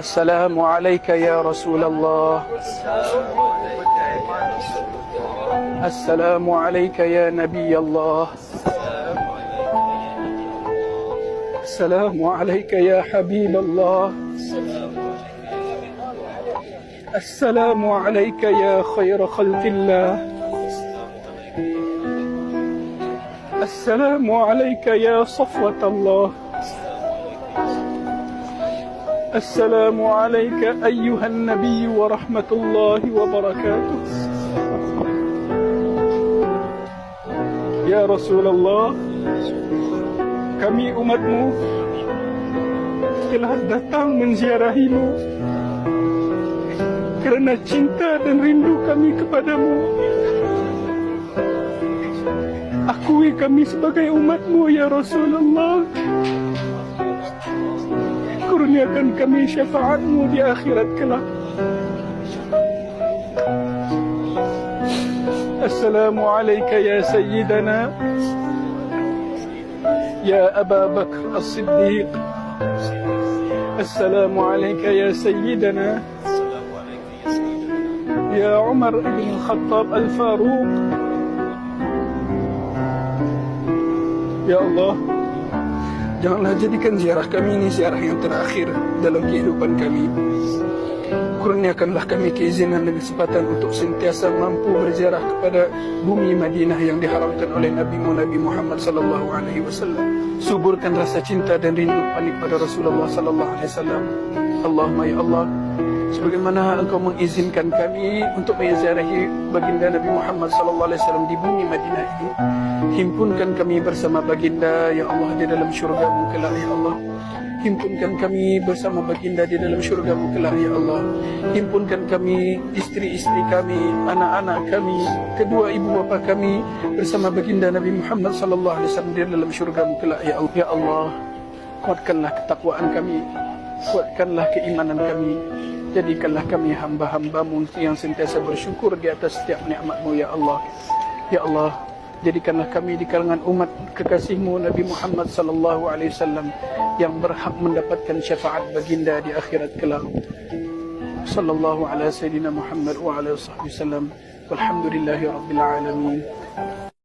السلام عليك يا رسول الله. السلام عليك يا نبي الله. السلام عليك يا حبيب الله. السلام عليك يا خير خلق الله. السلام عليك يا صفوة الله. السلام عليك أيها النبي ورحمة الله وبركاته. Ya Rasulullah, kami umatmu telah datang menziarahimu kerana cinta dan rindu kami kepadamu. Akui kami sebagai umatmu, Ya Rasulullah. Kurniakan kami syafaatmu di akhirat kelak. السلام عليك يا سيدنا يا أبا بكر الصديق. السلام عليك يا سيدنا يا عمر بن الخطاب الفاروق. Ya Allah, janganlah jadikan ziarah kami ini ziarah yang terakhir dalam kehidupan kami. Kurniakanlah kami keizinan dan kesempatan untuk sentiasa mampu berziarah kepada bumi Madinah yang diharamkan oleh Nabi Muhammad sallallahu alaihi wasallam. Suburkan rasa cinta dan rindu kami pada Rasulullah sallallahu alaihi wasallam. Allahumma ya Allah, sebagaimana Engkau mengizinkan kami untuk menziarahi baginda Nabi Muhammad sallallahu alaihi wasallam di bumi Madinah ini, himpunkan kami bersama baginda ya Allah di dalam syurga-Mu kelak ya Allah. Himpunkan kami bersama baginda di dalam syurga-Mu kelak ya Allah. Himpunkan kami, istri-istri kami, anak-anak kami, kedua ibu bapa kami bersama baginda Nabi Muhammad sallallahu alaihi wasallam di dalam syurga-Mu kelak ya Allah. Ya Allah, kuatkanlah ketakwaan kami, kuatkanlah keimanan kami. Jadikanlah kami hamba-hamba-Mu yang sentiasa bersyukur di atas setiap nikmat-Mu ya Allah. Ya Allah, jadikanlah kami di kalangan umat kekasih-Mu Nabi Muhammad sallallahu alaihi wasallam yang berhak mendapatkan syafaat baginda di akhirat kelak. Sallallahu ala sayyidina Muhammad wa ala sahbihi wasallam. Walhamdulillahi rabbil alamin.